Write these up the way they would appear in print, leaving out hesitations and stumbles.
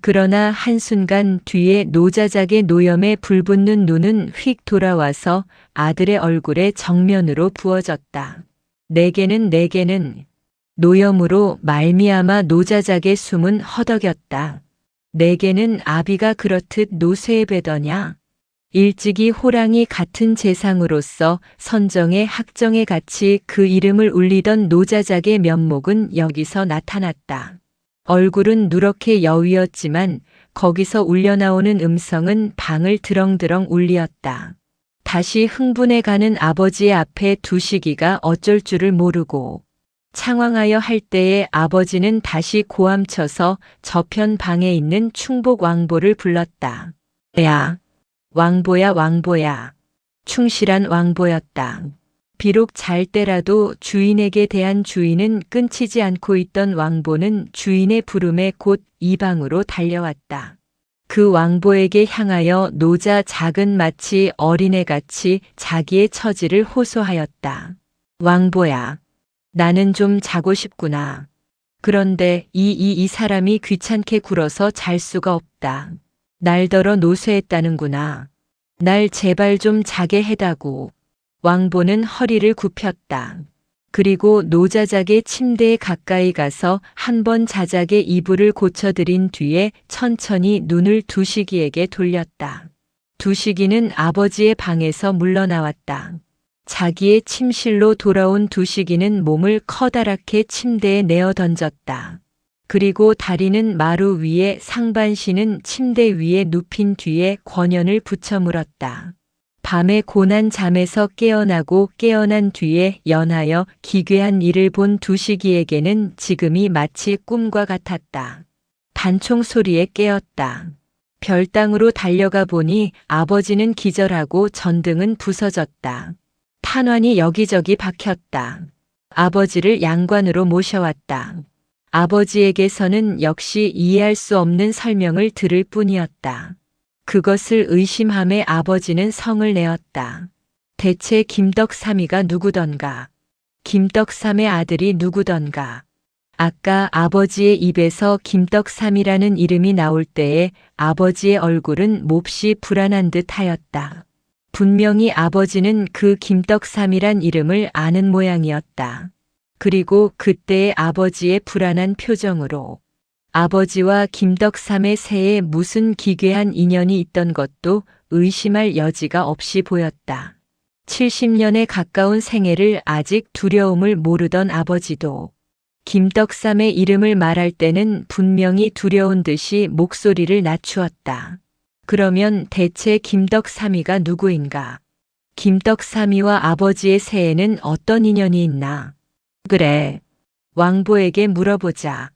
그러나 한순간 뒤에 노자작의 노염에 불붙는 눈은 휙 돌아와서 아들의 얼굴에 정면으로 부어졌다. 내게는 노염으로 말미암아 노자작의 숨은 허덕였다. 내게는 아비가 그렇듯 노쇠에 배더냐. 일찍이 호랑이 같은 재상으로서 선정의 학정에 같이 그 이름을 울리던 노자작의 면목은 여기서 나타났다. 얼굴은 누렇게 여위었지만 거기서 울려나오는 음성은 방을 드렁드렁 울리었다. 다시 흥분해가는 아버지의 앞에 두시기가 어쩔 줄을 모르고 창황하여 할 때에 아버지는 다시 고함쳐서 저편 방에 있는 충복 왕보를 불렀다. 야, 왕보야. 충실한 왕보였다. 비록 잘 때라도 주인에게 대한 주의는 끊치지 않고 있던 왕보는 주인의 부름에 곧 이 방으로 달려왔다. 그 왕보에게 향하여 노자 작은 마치 어린애같이 자기의 처지를 호소하였다. 왕보야, 나는 좀 자고 싶구나. 그런데 이 사람이 귀찮게 굴어서 잘 수가 없다. 날더러 노쇠했다는구나. 날 제발 좀 자게 해다고. 왕보는 허리를 굽혔다. 그리고 노자작의 침대에 가까이 가서 한 번 자작의 이불을 고쳐드린 뒤에 천천히 눈을 두시기에게 돌렸다. 두시기는 아버지의 방에서 물러나왔다. 자기의 침실로 돌아온 두시기는 몸을 커다랗게 침대에 내어 던졌다. 그리고 다리는 마루 위에 상반신은 침대 위에 눕힌 뒤에 권연을 붙여 물었다. 밤에 고난 잠에서 깨어난 뒤에 연하여 기괴한 일을 본 두시기에게는 지금이 마치 꿈과 같았다. 단총 소리에 깨었다. 별당으로 달려가 보니 아버지는 기절하고 전등은 부서졌다. 탄환이 여기저기 박혔다. 아버지를 양관으로 모셔왔다. 아버지에게서는 역시 이해할 수 없는 설명을 들을 뿐이었다. 그것을 의심함에 아버지는 성을 내었다. 대체 김덕삼이가 누구던가? 김덕삼의 아들이 누구던가? 아까 아버지의 입에서 김덕삼이라는 이름이 나올 때에 아버지의 얼굴은 몹시 불안한 듯 하였다. 분명히 아버지는 그 김덕삼이란 이름을 아는 모양이었다. 그리고 그때의 아버지의 불안한 표정으로 아버지와 김덕삼의 새에 무슨 기괴한 인연이 있던 것도 의심할 여지가 없이 보였다. 70년에 가까운 생애를 아직 두려움을 모르던 아버지도 김덕삼의 이름을 말할 때는 분명히 두려운 듯이 목소리를 낮추었다. 그러면 대체 김덕삼이가 누구인가? 김덕삼이와 아버지의 새에는 어떤 인연이 있나? 그래, 왕보에게 물어보자.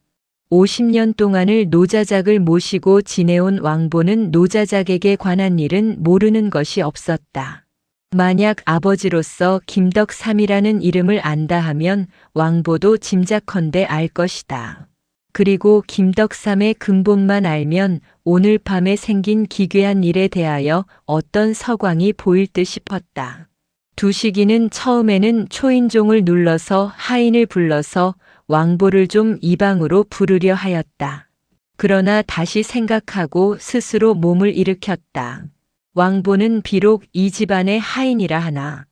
50년 동안을 노자작을 모시고 지내온 왕보는 노자작에게 관한 일은 모르는 것이 없었다. 만약 아버지로서 김덕삼이라는 이름을 안다 하면 왕보도 짐작컨대 알 것이다. 그리고 김덕삼의 근본만 알면 오늘 밤에 생긴 기괴한 일에 대하여 어떤 서광이 보일 듯 싶었다. 두시기는 처음에는 초인종을 눌러서 하인을 불러서 왕보를 좀 이 방으로 부르려 하였다. 그러나 다시 생각하고 스스로 몸을 일으켰다. 왕보는 비록 이 집안의 하인이라 하나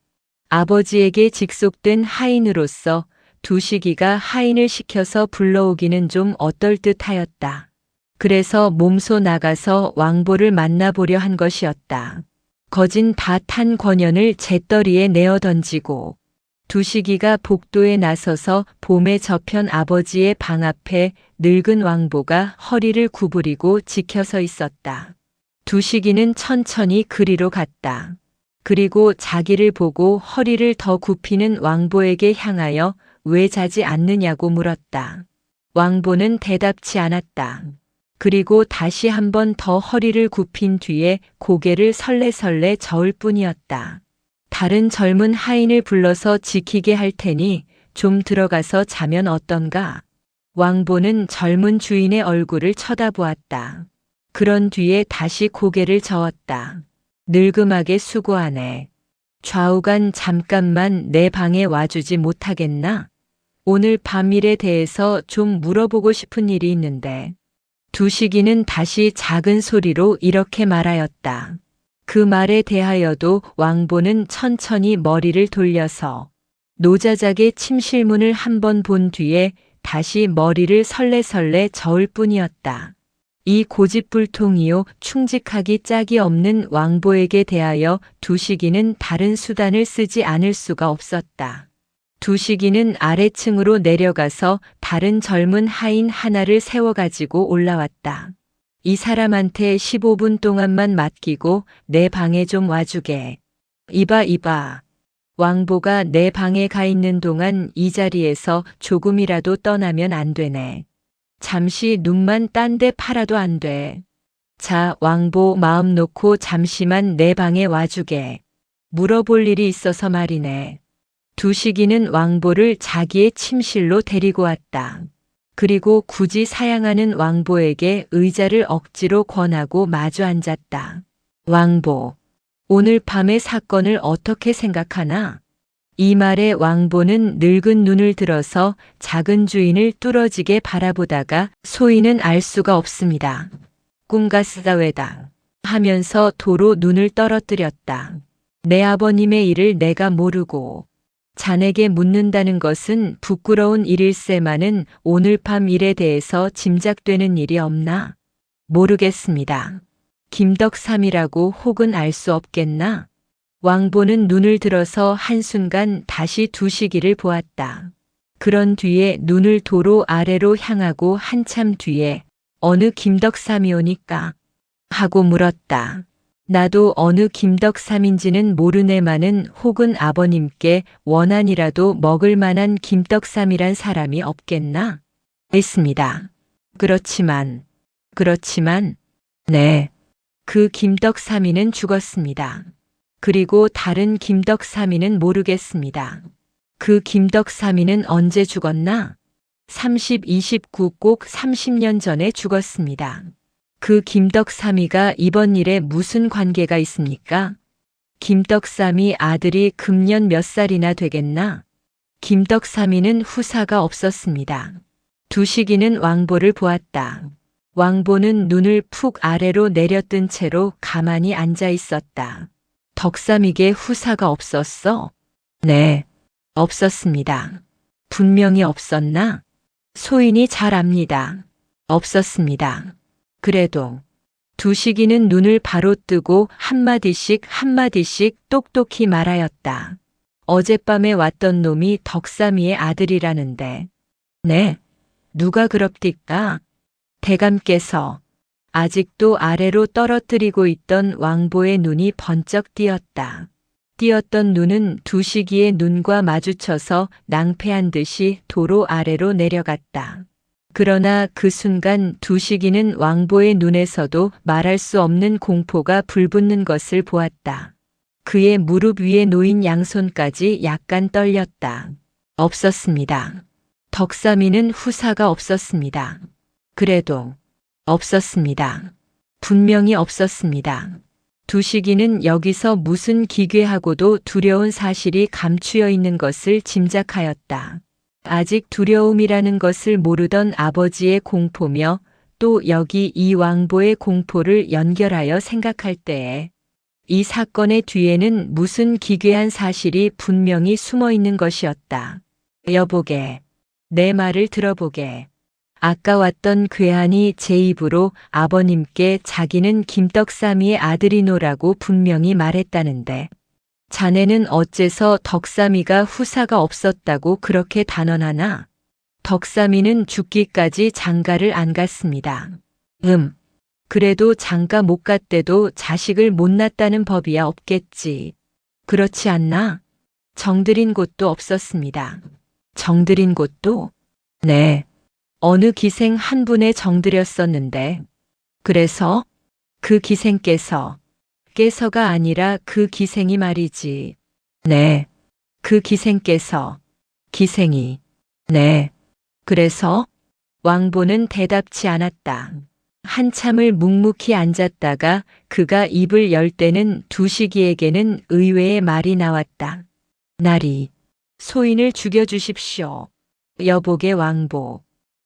아버지에게 직속된 하인으로서 두시기가 하인을 시켜서 불러오기는 좀 어떨 듯 하였다. 그래서 몸소 나가서 왕보를 만나보려 한 것이었다. 거진 다 탄 권연을 재떨이에 내어 던지고 두시기가 복도에 나서서 봄에 저편 아버지의 방 앞에 늙은 왕보가 허리를 구부리고 지켜서 있었다. 두시기는 천천히 그리로 갔다. 그리고 자기를 보고 허리를 더 굽히는 왕보에게 향하여 왜 자지 않느냐고 물었다. 왕보는 대답치 않았다. 그리고 다시 한 번 더 허리를 굽힌 뒤에 고개를 설레설레 저을 뿐이었다. 다른 젊은 하인을 불러서 지키게 할 테니 좀 들어가서 자면 어떤가? 왕보는 젊은 주인의 얼굴을 쳐다보았다. 그런 뒤에 다시 고개를 저었다. 늙음하게 수고하네. 좌우간 잠깐만 내 방에 와주지 못하겠나? 오늘 밤일에 대해서 좀 물어보고 싶은 일이 있는데. 두식이는 다시 작은 소리로 이렇게 말하였다. 그 말에 대하여도 왕보는 천천히 머리를 돌려서 노자작의 침실문을 한번 본 뒤에 다시 머리를 설레설레 저을 뿐이었다. 이 고집불통이요 충직하기 짝이 없는 왕보에게 대하여 두식이는 다른 수단을 쓰지 않을 수가 없었다. 두식이는 아래층으로 내려가서 다른 젊은 하인 하나를 세워가지고 올라왔다. 이 사람한테 15분 동안만 맡기고 내 방에 좀 와주게. 이봐. 왕보가 내 방에 가 있는 동안 이 자리에서 조금이라도 떠나면 안 되네. 잠시 눈만 딴 데 팔아도 안 돼. 자, 왕보 마음 놓고 잠시만 내 방에 와주게. 물어볼 일이 있어서 말이네. 두식이는 왕보를 자기의 침실로 데리고 왔다. 그리고 굳이 사양하는 왕보에게 의자를 억지로 권하고 마주 앉았다. 왕보, 오늘 밤의 사건을 어떻게 생각하나? 이 말에 왕보는 늙은 눈을 들어서 작은 주인을 뚫어지게 바라보다가 소인은 알 수가 없습니다. 꿈가스다 외다 하면서 도로 눈을 떨어뜨렸다. 내 아버님의 일을 내가 모르고 자네게 묻는다는 것은 부끄러운 일일세마는 오늘 밤 일에 대해서 짐작되는 일이 없나? 모르겠습니다. 김덕삼이라고 혹은 알 수 없겠나? 왕보는 눈을 들어서 한순간 다시 두식이를 보았다. 그런 뒤에 눈을 도로 아래로 향하고 한참 뒤에 어느 김덕삼이오니까? 하고 물었다. 나도 어느 김덕삼인지는 모르네마는 혹은 아버님께 원한이라도 먹을 만한 김떡삼이란 사람이 없겠나? 있습니다. 그렇지만, 네. 그 김떡삼이는 죽었습니다. 그리고 다른 김덕삼이는 모르겠습니다. 그 김덕삼이는 언제 죽었나? 29, 꼭 30년 전에 죽었습니다. 그 김덕삼이가 이번 일에 무슨 관계가 있습니까? 김떡삼이 아들이 금년 몇 살이나 되겠나? 김떡삼이는 후사가 없었습니다. 두식이는 왕보를 보았다. 왕보는 눈을 푹 아래로 내려뜬 채로 가만히 앉아 있었다. 덕삼에게 후사가 없었어? 네, 없었습니다. 분명히 없었나? 소인이 잘 압니다. 없었습니다. 그래도 두식이는 눈을 바로 뜨고 한마디씩 똑똑히 말하였다. 어젯밤에 왔던 놈이 덕삼이의 아들이라는데. 네, 누가 그럽디까? 대감께서. 아직도 아래로 떨어뜨리고 있던 왕보의 눈이 번쩍 띄었다. 띄었던 눈은 두식이의 눈과 마주쳐서 낭패한 듯이 도로 아래로 내려갔다. 그러나 그 순간 두식이는 왕보의 눈에서도 말할 수 없는 공포가 불붙는 것을 보았다. 그의 무릎 위에 놓인 양손까지 약간 떨렸다. 없었습니다. 덕삼이는 후사가 없었습니다. 그래도 없었습니다. 분명히 없었습니다. 두식이는 여기서 무슨 기괴하고도 두려운 사실이 감추어 있는 것을 짐작하였다. 아직 두려움이라는 것을 모르던 아버지의 공포며 또 여기 이 왕보의 공포를 연결하여 생각할 때에 이 사건의 뒤에는 무슨 기괴한 사실이 분명히 숨어 있는 것이었다. 여보게, 내 말을 들어보게. 아까 왔던 괴한이 제 입으로 아버님께 자기는 김떡삼이의 아들이노라고 분명히 말했다는데 자네는 어째서 덕삼이가 후사가 없었다고 그렇게 단언하나? 덕삼이는 죽기까지 장가를 안 갔습니다. 그래도 장가 못 갔대도 자식을 못 낳았다는 법이야 없겠지. 그렇지 않나? 정들인 곳도 없었습니다. 정들인 곳도? 네. 어느 기생 한 분에 정들였었는데. 그래서 그 기생께서 깨서가 아니라 그 기생이 말이지. 네. 그 기생께서. 기생이. 네. 그래서 왕보는 대답치 않았다. 한참을 묵묵히 앉았다가 그가 입을 열 때는 두식이에게는 의외의 말이 나왔다. 나리, 소인을 죽여주십시오. 여보게 왕보.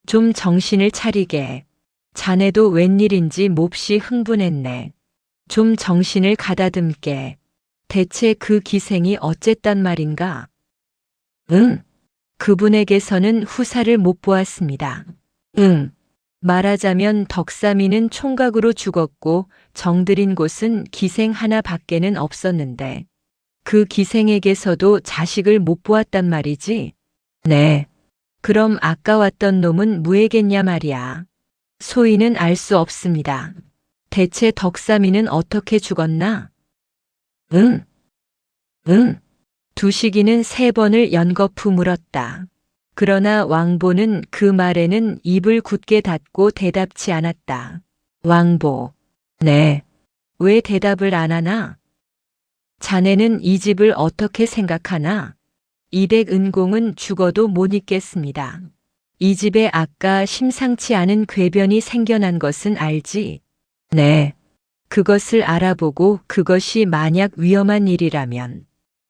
좀 정신을 차리게. 자네도 웬일인지 몹시 흥분했네. 좀 정신을 가다듬게. 대체 그 기생이 어쨌단 말인가? 응. 그분에게서는 후사를 못 보았습니다. 응. 말하자면 덕삼이는 총각으로 죽었고 정들인 곳은 기생 하나 밖에는 없었는데 그 기생에게서도 자식을 못 보았단 말이지? 네. 그럼 아까 왔던 놈은 무에겠냐 말이야. 소인은 알 수 없습니다. 대체 덕삼이는 어떻게 죽었나? 응. 응. 두식이는 3번을 연거푸 물었다. 그러나 왕보는 그 말에는 입을 굳게 닫고 대답치 않았다. 왕보. 네. 왜 대답을 안 하나? 자네는 이 집을 어떻게 생각하나? 이댁 은공은 죽어도 못 잊겠습니다. 이 집에 아까 심상치 않은 궤변이 생겨난 것은 알지? 네. 그것을 알아보고 그것이 만약 위험한 일이라면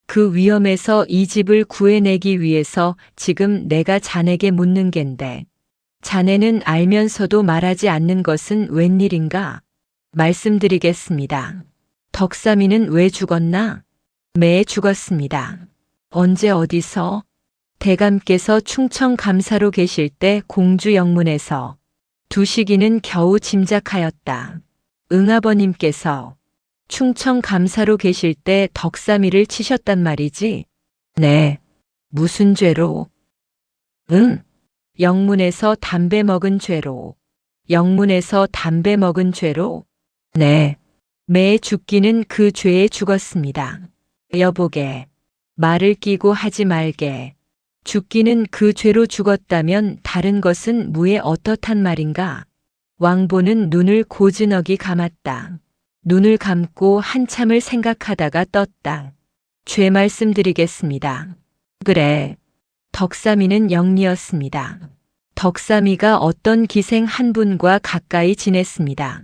그 위험에서 이 집을 구해내기 위해서 지금 내가 자네에게 묻는 겐데 자네는 알면서도 말하지 않는 것은 웬일인가? 말씀드리겠습니다. 덕삼이는 왜 죽었나? 매에 죽었습니다. 언제 어디서? 대감께서 충청 감사로 계실 때 공주 영문에서. 두식이는 겨우 짐작하였다. 응아버님께서 충청 감사로 계실 때 덕삼이를 치셨단 말이지? 네. 무슨 죄로? 응. 영문에서 담배 먹은 죄로. 영문에서 담배 먹은 죄로? 네. 매에 죽기는 그 죄에 죽었습니다. 여보게. 말을 끼고 하지 말게. 죽기는 그 죄로 죽었다면 다른 것은 무에 어떻단 말인가? 왕보는 눈을 고즈넉이 감았다. 눈을 감고 한참을 생각하다가 떴다. 죄 말씀드리겠습니다. 그래. 덕삼이는 영리였습니다. 덕삼이가 어떤 기생 한 분과 가까이 지냈습니다.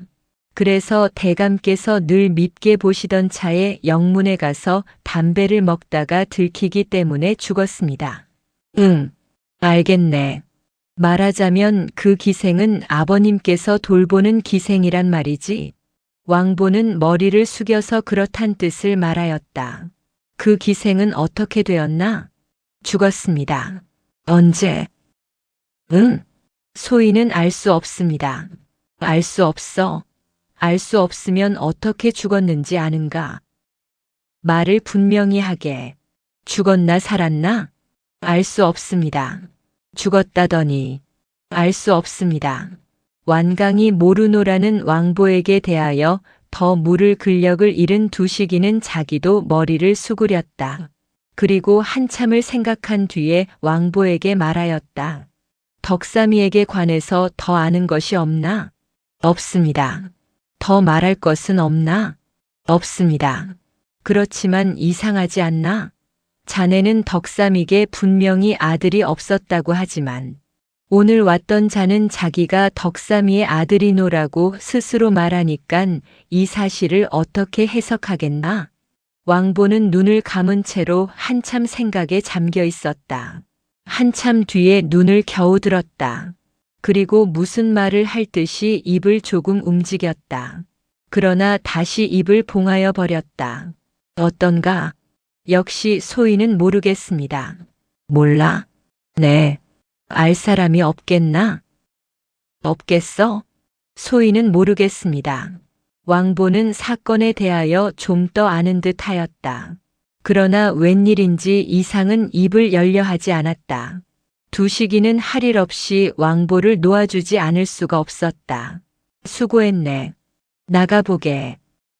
그래서 대감께서 늘 밉게 보시던 차에 영문에 가서 담배를 먹다가 들키기 때문에 죽었습니다. 응, 알겠네. 말하자면 그 기생은 아버님께서 돌보는 기생이란 말이지. 왕보는 머리를 숙여서 그렇단 뜻을 말하였다. 그 기생은 어떻게 되었나? 죽었습니다. 언제? 응. 소인은 알 수 없습니다. 알 수 없어. 알 수 없으면 어떻게 죽었는지 아는가? 말을 분명히 하게. 죽었나 살았나? 알 수 없습니다. 죽었다더니. 알 수 없습니다. 완강히 모르노라는 왕보에게 대하여 더 물을 근력을 잃은 두식이는 자기도 머리를 수그렸다. 그리고 한참을 생각한 뒤에 왕보에게 말하였다. 덕삼이에게 관해서 더 아는 것이 없나? 없습니다. 더 말할 것은 없나? 없습니다. 그렇지만 이상하지 않나? 자네는 덕삼이에게 분명히 아들이 없었다고 하지만 오늘 왔던 자는 자기가 덕삼이의 아들이노라고 스스로 말하니깐 이 사실을 어떻게 해석하겠나? 왕보는 눈을 감은 채로 한참 생각에 잠겨 있었다. 한참 뒤에 눈을 겨우 들었다. 그리고 무슨 말을 할 듯이 입을 조금 움직였다. 그러나 다시 입을 봉하여 버렸다. 어떤가? 역시 소인은 모르겠습니다. 몰라? 네. 알 사람이 없겠나? 없겠어? 소인은 모르겠습니다. 왕보는 사건에 대하여 좀 더 아는 듯 하였다. 그러나 웬일인지 이상은 입을 열려 하지 않았다. 두식이는 할 일 없이 왕보를 놓아주지 않을 수가 없었다. 수고했네. 나가보게.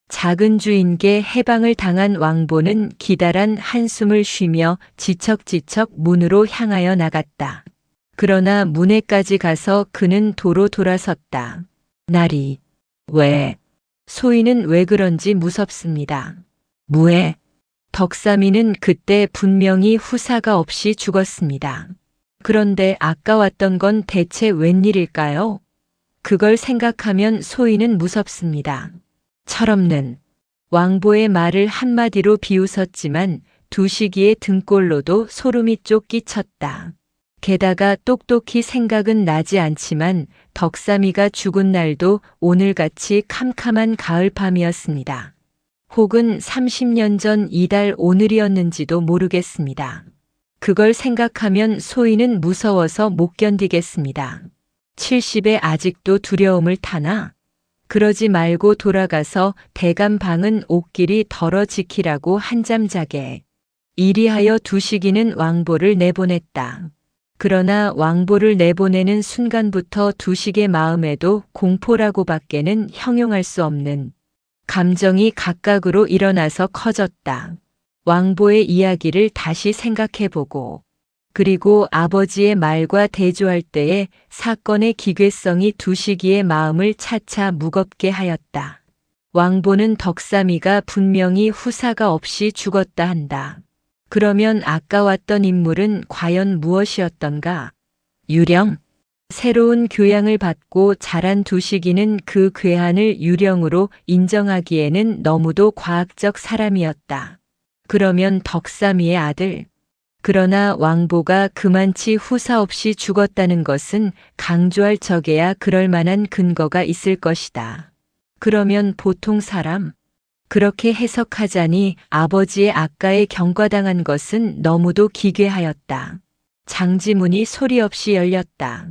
작은 주인께 해방을 당한 왕보는 기다란 한숨을 쉬며 지척지척 문으로 향하여 나갔다. 그러나 문에까지 가서 그는 도로 돌아섰다. 나리. 왜? 소인은 왜 그런지 무섭습니다. 무에? 덕삼이는 그때 분명히 후사가 없이 죽었습니다. 그런데 아까 왔던 건 대체 웬일일까요? 그걸 생각하면 소인은 무섭습니다. 철없는. 왕보의 말을 한마디로 비웃었지만 두식이의 등골로도 소름이 쪽 끼쳤다. 게다가 똑똑히 생각은 나지 않지만 덕삼이가 죽은 날도 오늘같이 캄캄한 가을밤이었습니다. 혹은 30년 전 이달 오늘이었는지도 모르겠습니다. 그걸 생각하면 소희는 무서워서 못 견디겠습니다. 70에 아직도 두려움을 타나? 그러지 말고 돌아가서 대감 방은 옷길이 덜어 지키라고 한잠 자게. 이리하여 두식이는 왕보를 내보냈다. 그러나 왕보를 내보내는 순간부터 두식의 마음에도 공포라고 밖에는 형용할 수 없는 감정이 각각으로 일어나서 커졌다. 왕보의 이야기를 다시 생각해보고 그리고 아버지의 말과 대조할 때의 사건의 기괴성이 두식이의 마음을 차차 무겁게 하였다. 왕보는 덕삼이가 분명히 후사가 없이 죽었다 한다. 그러면 아까 왔던 인물은 과연 무엇이었던가? 유령? 새로운 교양을 받고 자란 두식이는 그 괴한을 유령으로 인정하기에는 너무도 과학적 사람이었다. 그러면 덕삼이의 아들? 그러나 왕보가 그만치 후사 없이 죽었다는 것은 강조할 적에야 그럴 만한 근거가 있을 것이다. 그러면 보통 사람? 그렇게 해석하자니 아버지의 아까에 경과당한 것은 너무도 기괴하였다. 장지문이 소리 없이 열렸다.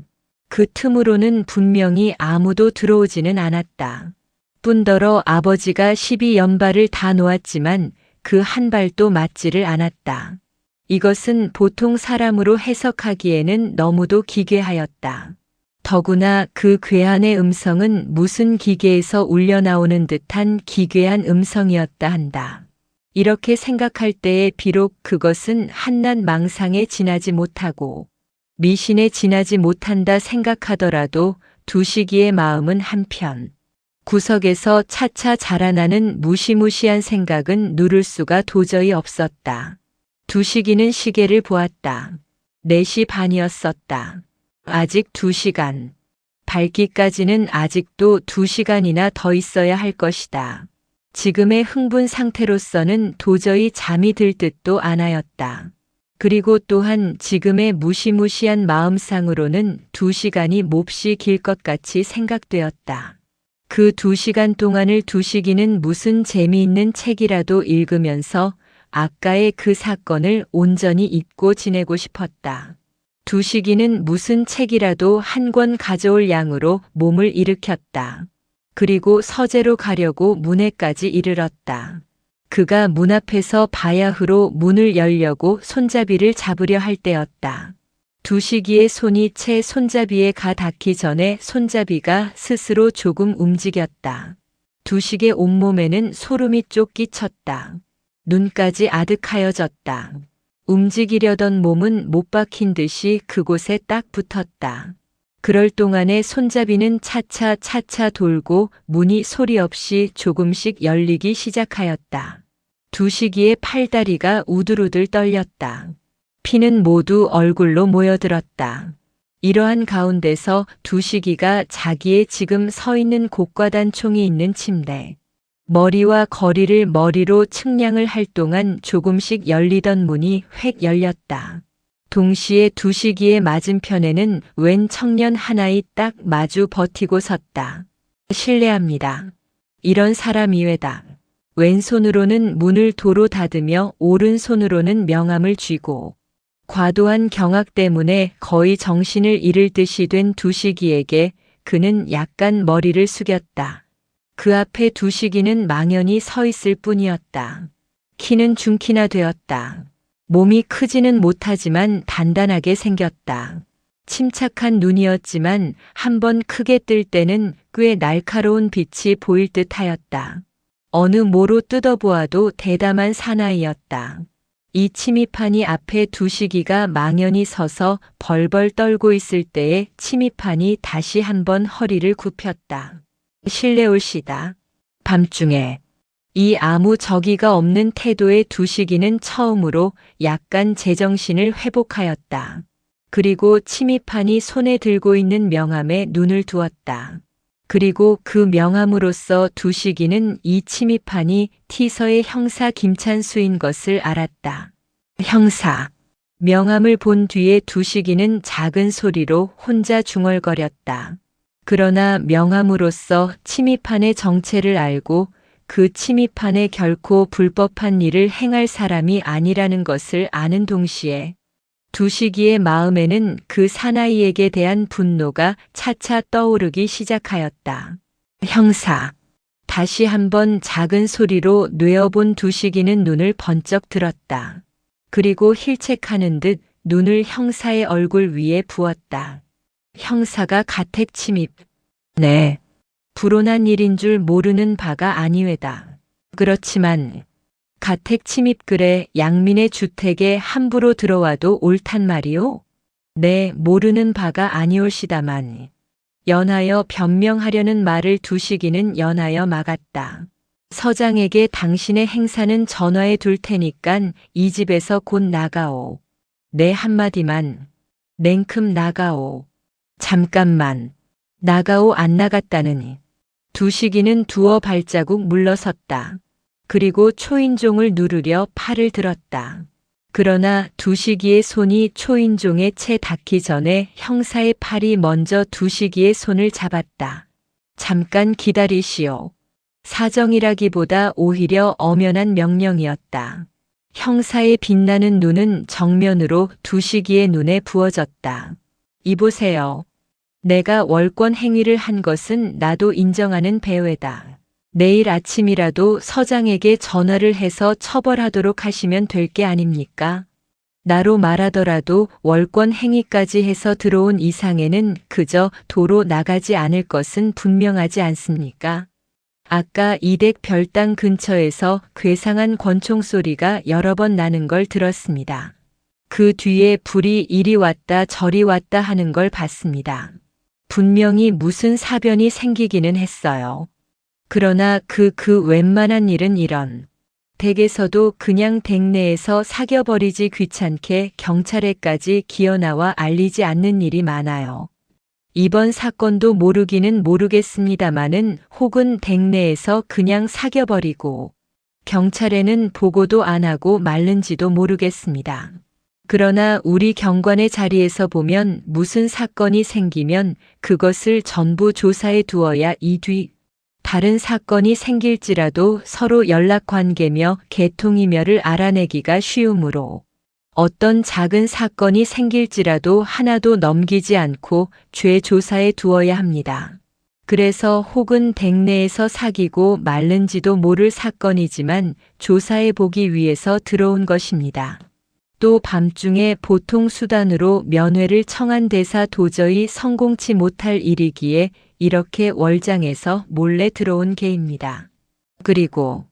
그 틈으로는 분명히 아무도 들어오지는 않았다. 뿐더러 아버지가 12연발을 다 놓았지만 그 한 발도 맞지를 않았다. 이것은 보통 사람으로 해석하기에는 너무도 기괴하였다. 더구나 그 괴한의 음성은 무슨 기계에서 울려나오는 듯한 기괴한 음성이었다 한다. 이렇게 생각할 때에 비록 그것은 한낱 망상에 지나지 못하고 미신에 지나지 못한다 생각하더라도 두식이의 마음은 한편 구석에서 차차 자라나는 무시무시한 생각은 누를 수가 도저히 없었다. 두식이는 시계를 보았다. 4시 반이었었다. 아직 2시간. 밝기까지는 아직도 2시간이나 더 있어야 할 것이다. 지금의 흥분 상태로서는 도저히 잠이 들 듯도 않았다. 그리고 또한 지금의 무시무시한 마음상으로는 2시간이 몹시 길 것 같이 생각되었다. 그 2시간 동안을 두식이는 무슨 재미있는 책이라도 읽으면서 아까의 그 사건을 온전히 잊고 지내고 싶었다. 두식이는 무슨 책이라도 한 권 가져올 양으로 몸을 일으켰다. 그리고 서재로 가려고 문에까지 이르렀다. 그가 문 앞에서 바야흐로 문을 열려고 손잡이를 잡으려 할 때였다. 두식이의 손이 채 손잡이에 가 닿기 전에 손잡이가 스스로 조금 움직였다. 두식의 온몸에는 소름이 쫓기쳤다. 눈까지 아득하여졌다. 움직이려던 몸은 못 박힌 듯이 그곳에 딱 붙었다. 그럴 동안에 손잡이는 차차 돌고 문이 소리 없이 조금씩 열리기 시작하였다. 두식이의 팔다리가 우들우들 떨렸다. 피는 모두 얼굴로 모여들었다. 이러한 가운데서 두식이가 자기의 지금 서 있는 곡과단총이 있는 침대, 머리와 거리를 머리로 측량을 할 동안 조금씩 열리던 문이 획 열렸다. 동시에 두식이의 맞은편에는 웬 청년 하나이 딱 마주 버티고 섰다. 실례합니다. 이런 사람 이외다. 왼손으로는 문을 도로 닫으며 오른손으로는 명함을 쥐고 과도한 경악 때문에 거의 정신을 잃을 듯이 된 두식이에게 그는 약간 머리를 숙였다. 그 앞에 두식이는 망연히 서 있을 뿐이었다. 키는 중키나 되었다. 몸이 크지는 못하지만 단단하게 생겼다. 침착한 눈이었지만 한번 크게 뜰 때는 꽤 날카로운 빛이 보일 듯 하였다. 어느 모로 뜯어보아도 대담한 사나이였다. 이 침입한이 앞에 두식이가 망연히 서서 벌벌 떨고 있을 때에 침입한이 다시 한번 허리를 굽혔다. 실례 올시다. 밤중에 이 아무 적의가 없는 태도의 두식이는 처음으로 약간 제정신을 회복하였다. 그리고 침입한이 손에 들고 있는 명함에 눈을 두었다. 그리고 그 명함으로써 두식이는 이 침입한이 티서의 형사 김찬수인 것을 알았다. 형사. 명함을 본 뒤에 두식이는 작은 소리로 혼자 중얼거렸다. 그러나 명함으로써 침입한의 정체를 알고 그 침입한에 결코 불법한 일을 행할 사람이 아니라는 것을 아는 동시에 두식이의 마음에는 그 사나이에게 대한 분노가 차차 떠오르기 시작하였다. 형사. 다시 한번 작은 소리로 뇌어본 두식이는 눈을 번쩍 들었다. 그리고 힐책하는 듯 눈을 형사의 얼굴 위에 부었다. 형사가 가택 침입. 네. 불온한 일인 줄 모르는 바가 아니외다. 그렇지만 가택 침입 그래 양민의 주택에 함부로 들어와도 옳단 말이오? 네, 모르는 바가 아니올시다만. 연하여 변명하려는 말을 두식이는 연하여 막았다. 서장에게 당신의 행사는 전화해 둘 테니깐 이 집에서 곧 나가오. 네 한마디만. 냉큼 나가오. 잠깐만. 나가오 안 나갔다느니. 두식이는 두어 발자국 물러섰다. 그리고 초인종을 누르려 팔을 들었다. 그러나 두식이의 손이 초인종에 채 닿기 전에 형사의 팔이 먼저 두식이의 손을 잡았다. 잠깐 기다리시오. 사정이라기보다 오히려 엄연한 명령이었다. 형사의 빛나는 눈은 정면으로 두식이의 눈에 부어졌다. 이보세요. 내가 월권 행위를 한 것은 나도 인정하는 배회다. 내일 아침이라도 서장에게 전화를 해서 처벌하도록 하시면 될 게 아닙니까? 나로 말하더라도 월권 행위까지 해서 들어온 이상에는 그저 도로 나가지 않을 것은 분명하지 않습니까? 아까 이댁 별당 근처에서 괴상한 권총 소리가 여러 번 나는 걸 들었습니다. 그 뒤에 불이 이리 왔다 저리 왔다 하는 걸 봤습니다. 분명히 무슨 사변이 생기기는 했어요. 그러나 그 웬만한 일은 이런. 댁에서도 그냥 댁 내에서 사겨버리지 귀찮게 경찰에까지 기어나와 알리지 않는 일이 많아요. 이번 사건도 모르기는 모르겠습니다마는 혹은 댁 내에서 그냥 사겨버리고 경찰에는 보고도 안 하고 말는지도 모르겠습니다. 그러나 우리 경관의 자리에서 보면 무슨 사건이 생기면 그것을 전부 조사해 두어야 이 뒤 다른 사건이 생길지라도 서로 연락관계며 계통이며를 알아내기가 쉬우므로 어떤 작은 사건이 생길지라도 하나도 넘기지 않고 죄 조사해 두어야 합니다. 그래서 혹은 댁 내에서 사귀고 말는지도 모를 사건이지만 조사해 보기 위해서 들어온 것입니다. 또 밤중에 보통 수단으로 면회를 청한 데사 도저히 성공치 못할 일이기에 이렇게 월장에서 몰래 들어온 게입니다. 그리고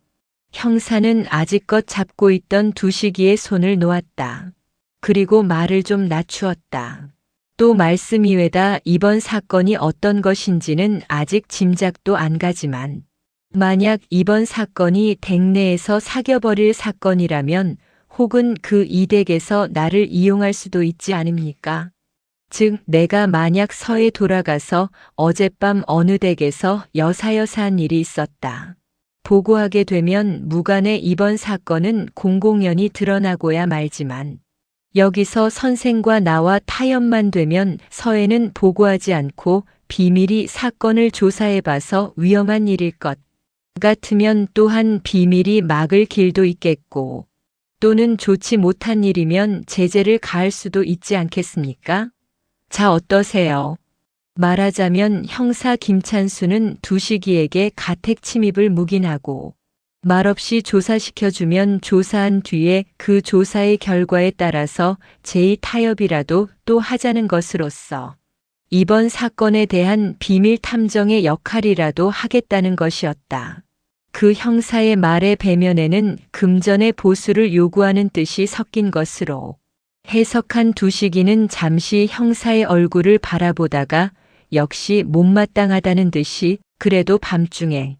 형사는 아직껏 잡고 있던 두식이의 손을 놓았다. 그리고 말을 좀 낮추었다. 또 말씀 이외다 이번 사건이 어떤 것인지는 아직 짐작도 안 가지만 만약 이번 사건이 댁 내에서 사겨버릴 사건이라면 혹은 그 이댁에서 나를 이용할 수도 있지 않습니까? 즉 내가 만약 서에 돌아가서 어젯밤 어느 댁에서 여사여사한 일이 있었다. 보고하게 되면 무관의 이번 사건은 공공연히 드러나고야 말지만 여기서 선생과 나와 타협만 되면 서에는 보고하지 않고 비밀이 사건을 조사해봐서 위험한 일일 것 같으면 또한 비밀이 막을 길도 있겠고 또는 좋지 못한 일이면 제재를 가할 수도 있지 않겠습니까? 자 어떠세요? 말하자면 형사 김찬수는 두식이에게 가택 침입을 묵인하고 말없이 조사시켜주면 조사한 뒤에 그 조사의 결과에 따라서 제2타협이라도 또 하자는 것으로서 이번 사건에 대한 비밀 탐정의 역할이라도 하겠다는 것이었다. 그 형사의 말의 배면에는 금전의 보수를 요구하는 뜻이 섞인 것으로 해석한 두식이는 잠시 형사의 얼굴을 바라보다가 역시 못마땅하다는 듯이 그래도 밤중에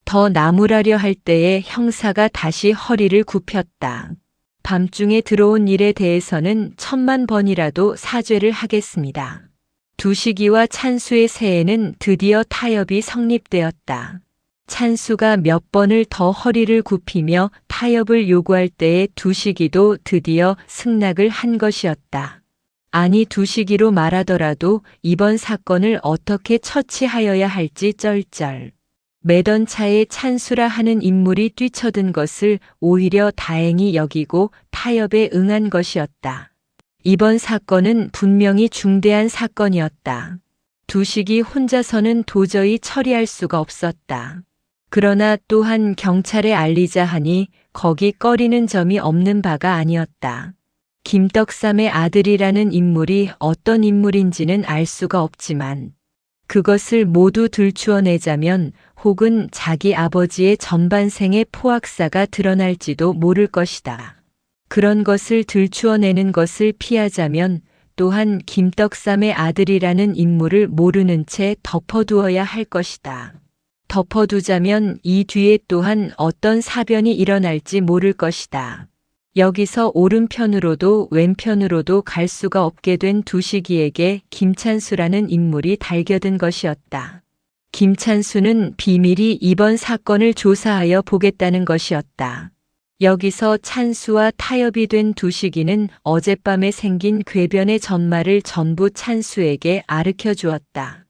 더 나무라려 할 때에 형사가 다시 허리를 굽혔다. 밤중에 들어온 일에 대해서는 10,000번이라도 사죄를 하겠습니다. 두식이와 찬수의 새해는 드디어 타협이 성립되었다. 찬수가 몇 번을 더 허리를 굽히며 타협을 요구할 때에 두식이도 드디어 승낙을 한 것이었다. 아니 두식이로 말하더라도 이번 사건을 어떻게 처치하여야 할지 쩔쩔. 매던 차에 찬수라 하는 인물이 뛰쳐든 것을 오히려 다행히 여기고 타협에 응한 것이었다. 이번 사건은 분명히 중대한 사건이었다. 두식이 혼자서는 도저히 처리할 수가 없었다. 그러나 또한 경찰에 알리자 하니 거기 꺼리는 점이 없는 바가 아니었다. 김떡삼의 아들이라는 인물이 어떤 인물인지는 알 수가 없지만 그것을 모두 들추어내자면 혹은 자기 아버지의 전반생의 포악사가 드러날지도 모를 것이다. 그런 것을 들추어내는 것을 피하자면 또한 김떡삼의 아들이라는 인물을 모르는 채 덮어두어야 할 것이다. 덮어두자면 이 뒤에 또한 어떤 사변이 일어날지 모를 것이다. 여기서 오른편으로도 왼편으로도 갈 수가 없게 된 두식이에게 김찬수라는 인물이 달겨든 것이었다. 김찬수는 비밀히 이번 사건을 조사하여 보겠다는 것이었다. 여기서 찬수와 타협이 된 두식이는 어젯밤에 생긴 궤변의 전말을 전부 찬수에게 아르켜 주었다.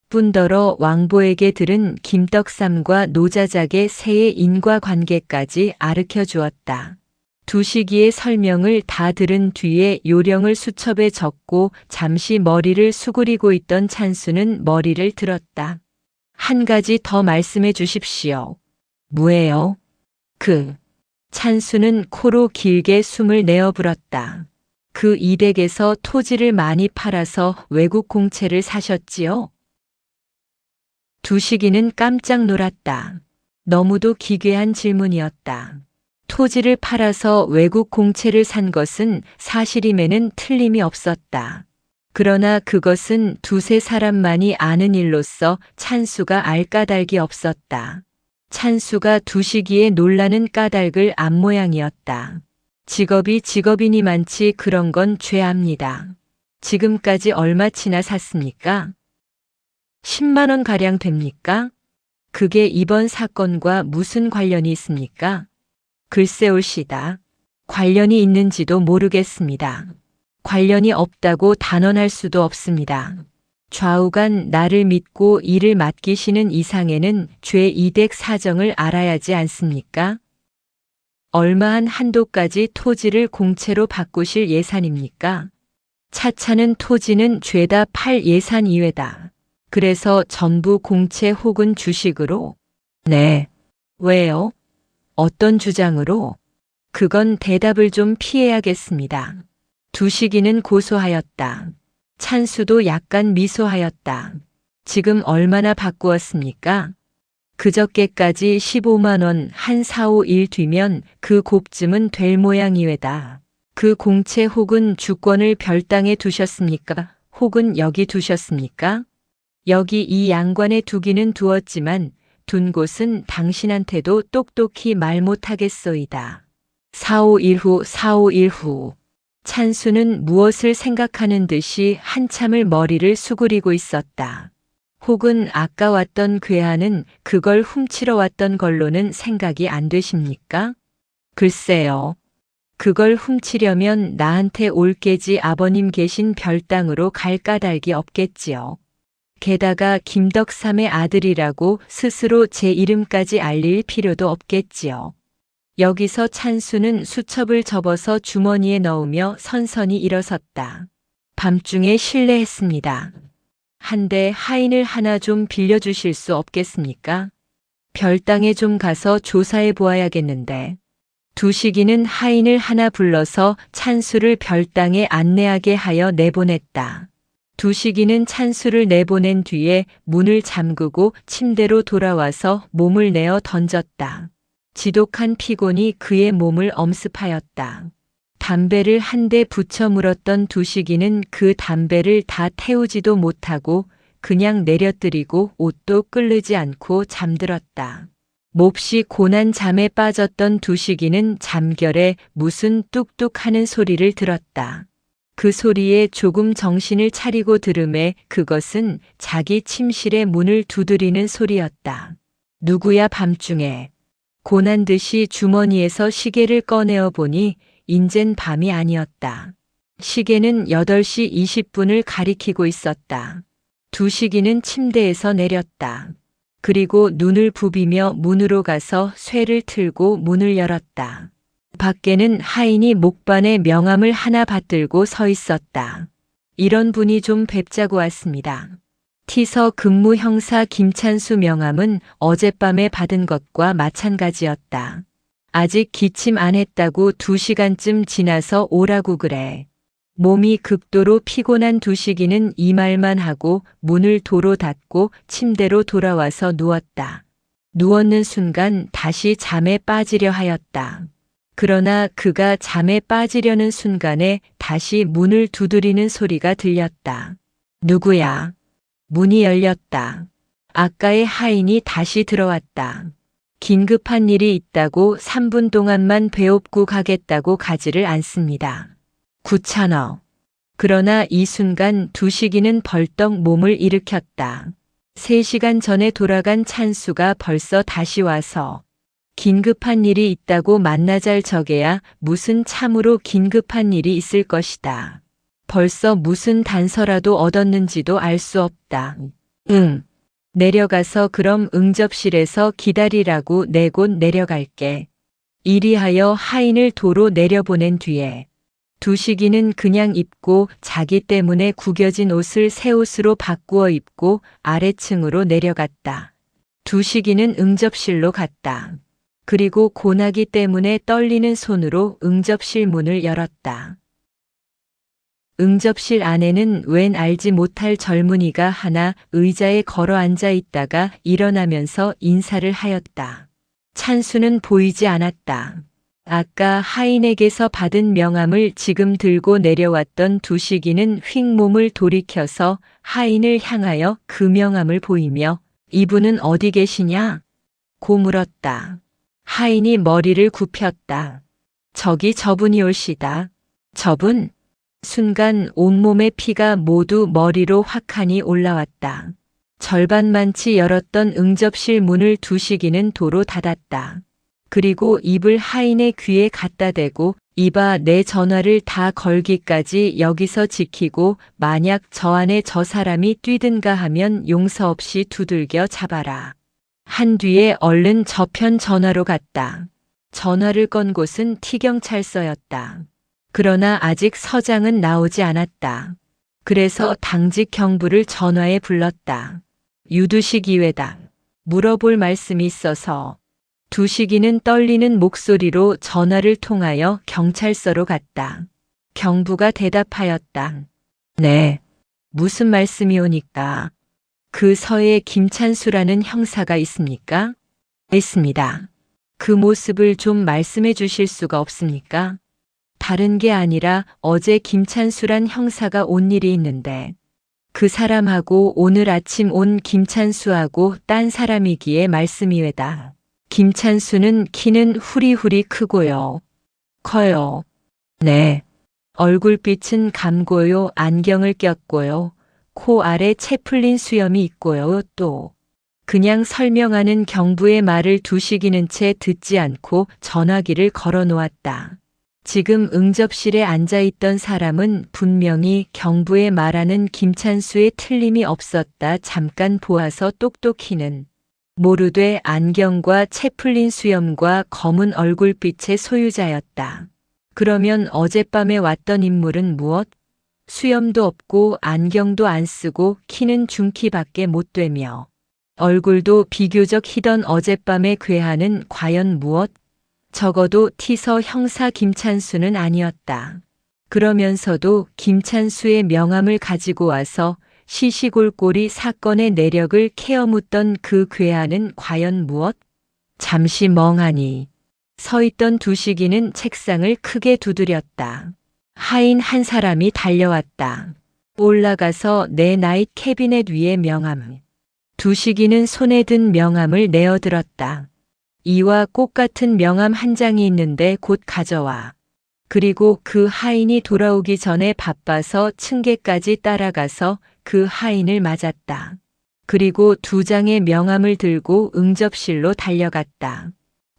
뿐더러 왕보에게 들은 김떡삼과 노자작의 새의 인과관계까지 아르켜 주었다. 두식이의 설명을 다 들은 뒤에 요령을 수첩에 적고 잠시 머리를 수그리고 있던 찬수는 머리를 들었다. 한 가지 더 말씀해 주십시오. 뭐예요? 찬수는 코로 길게 숨을 내어 불었다. 그 이댁에서 토지를 많이 팔아서 외국 공채를 사셨지요? 두식이는 깜짝 놀랐다. 너무도 기괴한 질문이었다. 토지를 팔아서 외국 공채를 산 것은 사실임에는 틀림이 없었다. 그러나 그것은 두세 사람만이 아는 일로서 찬수가 알 까닭이 없었다. 찬수가 두식이의 놀라는 까닭을 안 모양이었다. 직업이 직업이니만치 그런 건 죄압니다. 지금까지 얼마치나 샀습니까? 10만 원 가량 됩니까? 그게 이번 사건과 무슨 관련이 있습니까? 글쎄올시다. 관련이 있는지도 모르겠습니다. 관련이 없다고 단언할 수도 없습니다. 좌우간 나를 믿고 일을 맡기시는 이상에는 죄이댁 사정을 알아야지 않습니까? 얼마한 한도까지 토지를 공채로 바꾸실 예산입니까? 차차는 토지는 죄다 팔 예산 이외다. 그래서 전부 공채 혹은 주식으로? 네. 왜요? 어떤 주장으로? 그건 대답을 좀 피해야겠습니다. 두식이는 고소하였다. 찬수도 약간 미소하였다. 지금 얼마나 바꾸었습니까? 그저께까지 15만 원 한 4, 5일 뒤면 그 곱쯤은 될 모양이외다. 그 공채 혹은 주권을 별당에 두셨습니까? 혹은 여기 두셨습니까? 여기 이 양관에 두기는 두었지만 둔 곳은 당신한테도 똑똑히 말 못하겠소이다. 4, 5일 후, 4, 5일 후. 찬수는 무엇을 생각하는 듯이 한참을 머리를 수그리고 있었다. 혹은 아까 왔던 괴한은 그걸 훔치러 왔던 걸로는 생각이 안 되십니까? 글쎄요. 그걸 훔치려면 나한테 올케지 아버님 계신 별당으로 갈 까닭이 없겠지요. 게다가 김덕삼의 아들이라고 스스로 제 이름까지 알릴 필요도 없겠지요. 여기서 찬수는 수첩을 접어서 주머니에 넣으며 선선히 일어섰다. 밤중에 실례했습니다. 한데 하인을 하나 좀 빌려주실 수 없겠습니까? 별당에 좀 가서 조사해 보아야겠는데. 두식이는 하인을 하나 불러서 찬수를 별당에 안내하게 하여 내보냈다. 두식이는 찬수를 내보낸 뒤에 문을 잠그고 침대로 돌아와서 몸을 내어 던졌다. 지독한 피곤이 그의 몸을 엄습하였다. 담배를 한 대 붙여 물었던 두식이는 그 담배를 다 태우지도 못하고 그냥 내려뜨리고 옷도 끌르지 않고 잠들었다. 몹시 고난 잠에 빠졌던 두식이는 잠결에 무슨 뚝뚝 하는 소리를 들었다. 그 소리에 조금 정신을 차리고 들음에 그것은 자기 침실의 문을 두드리는 소리였다. 누구야 밤중에. 고난듯이 주머니에서 시계를 꺼내어 보니 인젠 밤이 아니었다. 시계는 8시 20분을 가리키고 있었다. 두식이는 침대에서 내렸다. 그리고 눈을 부비며 문으로 가서 쇠를 틀고 문을 열었다. 밖에는 하인이 목반에 명함을 하나 받들고 서 있었다. 이런 분이 좀 뵙자고 왔습니다. 티서 근무 형사 김찬수 명함은 어젯밤에 받은 것과 마찬가지였다. 아직 기침 안 했다고 2시간쯤 지나서 오라고 그래. 몸이 극도로 피곤한 두식이는 이 말만 하고 문을 도로 닫고 침대로 돌아와서 누웠다. 누웠는 순간 다시 잠에 빠지려 하였다. 그러나 그가 잠에 빠지려는 순간에 다시 문을 두드리는 소리가 들렸다. 누구야? 문이 열렸다. 아까의 하인이 다시 들어왔다. 긴급한 일이 있다고 3분 동안만 배업고 가겠다고 가지를 않습니다. 9,000원. 그러나 이 순간 두식이는 벌떡 몸을 일으켰다. 3시간 전에 돌아간 찬수가 벌써 다시 와서 긴급한 일이 있다고 만나잘 적에야 무슨 참으로 긴급한 일이 있을 것이다. 벌써 무슨 단서라도 얻었는지도 알 수 없다. 응. 내려가서 그럼 응접실에서 기다리라고 내 곧 내려갈게. 이리하여 하인을 도로 내려보낸 뒤에 두식이는 그냥 입고 자기 때문에 구겨진 옷을 새 옷으로 바꾸어 입고 아래층으로 내려갔다. 두식이는 응접실로 갔다. 그리고 고나기 때문에 떨리는 손으로 응접실 문을 열었다. 응접실 안에는 웬 알지 못할 젊은이가 하나 의자에 걸어 앉아 있다가 일어나면서 인사를 하였다. 찬수는 보이지 않았다. 아까 하인에게서 받은 명함을 지금 들고 내려왔던 두식이는 휙 몸을 돌이켜서 하인을 향하여 그 명함을 보이며 이분은 어디 계시냐? 고 물었다. 하인이 머리를 굽혔다. 저기 저분이 올시다. 저분? 순간 온몸의 피가 모두 머리로 확하니 올라왔다. 절반만치 열었던 응접실 문을 두식이는 도로 닫았다. 그리고 입을 하인의 귀에 갖다 대고 이봐 내 전화를 다 걸기까지 여기서 지키고 만약 저 안에 저 사람이 뛰든가 하면 용서 없이 두들겨 잡아라. 한 뒤에 얼른 저편 전화로 갔다. 전화를 건 곳은 T경찰서였다. 그러나 아직 서장은 나오지 않았다. 그래서 당직 경부를 전화에 불렀다. 유두식 이외다. 물어볼 말씀이 있어서. 두식이는 떨리는 목소리로 전화를 통하여 경찰서로 갔다. 경부가 대답하였다. 네. 무슨 말씀이 오니까? 그 서에 김찬수라는 형사가 있습니까? 있습니다. 그 모습을 좀 말씀해 주실 수가 없습니까? 다른 게 아니라 어제 김찬수란 형사가 온 일이 있는데 그 사람하고 오늘 아침 온 김찬수하고 딴 사람이기에 말씀이외다. 김찬수는 키는 후리후리 크고요. 커요. 네. 얼굴빛은 감고요. 안경을 꼈고요. 코 아래 채 풀린 수염이 있고요. 또 그냥 설명하는 경부의 말을 두식이는 채 듣지 않고 전화기를 걸어 놓았다. 지금 응접실에 앉아있던 사람은 분명히 경부의 말하는 김찬수의 틀림이 없었다. 잠깐 보아서 똑똑히는 모르되 안경과 채 풀린 수염과 검은 얼굴빛의 소유자였다. 그러면 어젯밤에 왔던 인물은 무엇? 수염도 없고 안경도 안 쓰고 키는 중키밖에 못 되며 얼굴도 비교적 희던 어젯밤의 괴한은 과연 무엇? 적어도 티서 형사 김찬수는 아니었다. 그러면서도 김찬수의 명함을 가지고 와서 시시골골이 사건의 내력을 캐어묻던 그 괴한은 과연 무엇? 잠시 멍하니 서 있던 두식이는 책상을 크게 두드렸다. 하인 한 사람이 달려왔다. 올라가서 내 나잇 캐비넷 위에 명함. 두식이는 손에 든 명함을 내어들었다. 이와 꽃 같은 명함 한 장이 있는데 곧 가져와. 그리고 그 하인이 돌아오기 전에 바빠서 층계까지 따라가서 그 하인을 맞았다. 그리고 2장의 명함을 들고 응접실로 달려갔다.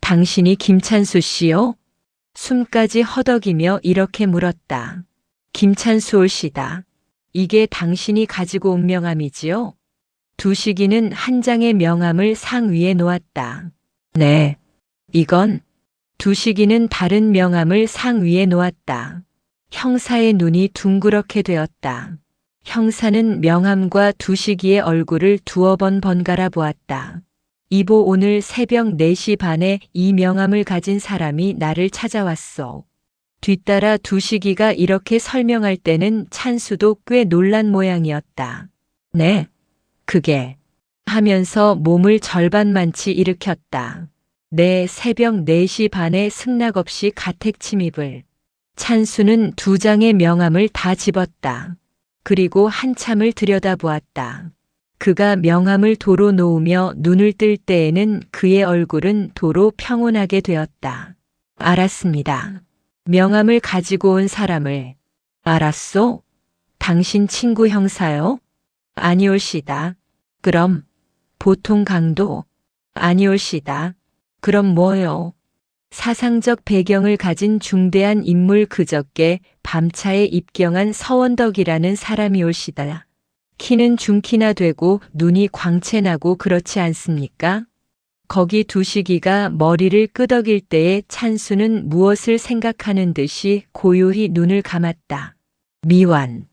당신이 김찬수 씨요? 숨까지 허덕이며 이렇게 물었다. 김찬수 올시다. 이게 당신이 가지고 온 명함이지요? 두식이는 한 장의 명함을 상 위에 놓았다. 네. 이건 두식이는 다른 명함을 상 위에 놓았다. 형사의 눈이 둥그렇게 되었다. 형사는 명함과 두식이의 얼굴을 2번 번갈아 보았다. 이보 오늘 새벽 4시 반에 이 명함을 가진 사람이 나를 찾아왔어. 뒤따라 두식이가 이렇게 설명할 때는 찬수도 꽤 놀란 모양이었다. 네, 그게 하면서 몸을 절반만치 일으켰다. 네, 새벽 4시 반에 승낙 없이 가택 침입을. 찬수는 2장의 명함을 다 집었다. 그리고 한참을 들여다보았다. 그가 명함을 도로 놓으며 눈을 뜰 때에는 그의 얼굴은 도로 평온하게 되었다. 알았습니다. 명함을 가지고 온 사람을. 알았소? 당신 친구 형사요? 아니올시다. 그럼 보통 강도? 아니올시다. 그럼 뭐요? 사상적 배경을 가진 중대한 인물 그저께 밤차에 입경한 서원덕이라는 사람이 올시다. 키는 중키나 되고 눈이 광채나고 그렇지 않습니까? 거기 두식이가 머리를 끄덕일 때에 찬수는 무엇을 생각하는 듯이 고요히 눈을 감았다. 미완.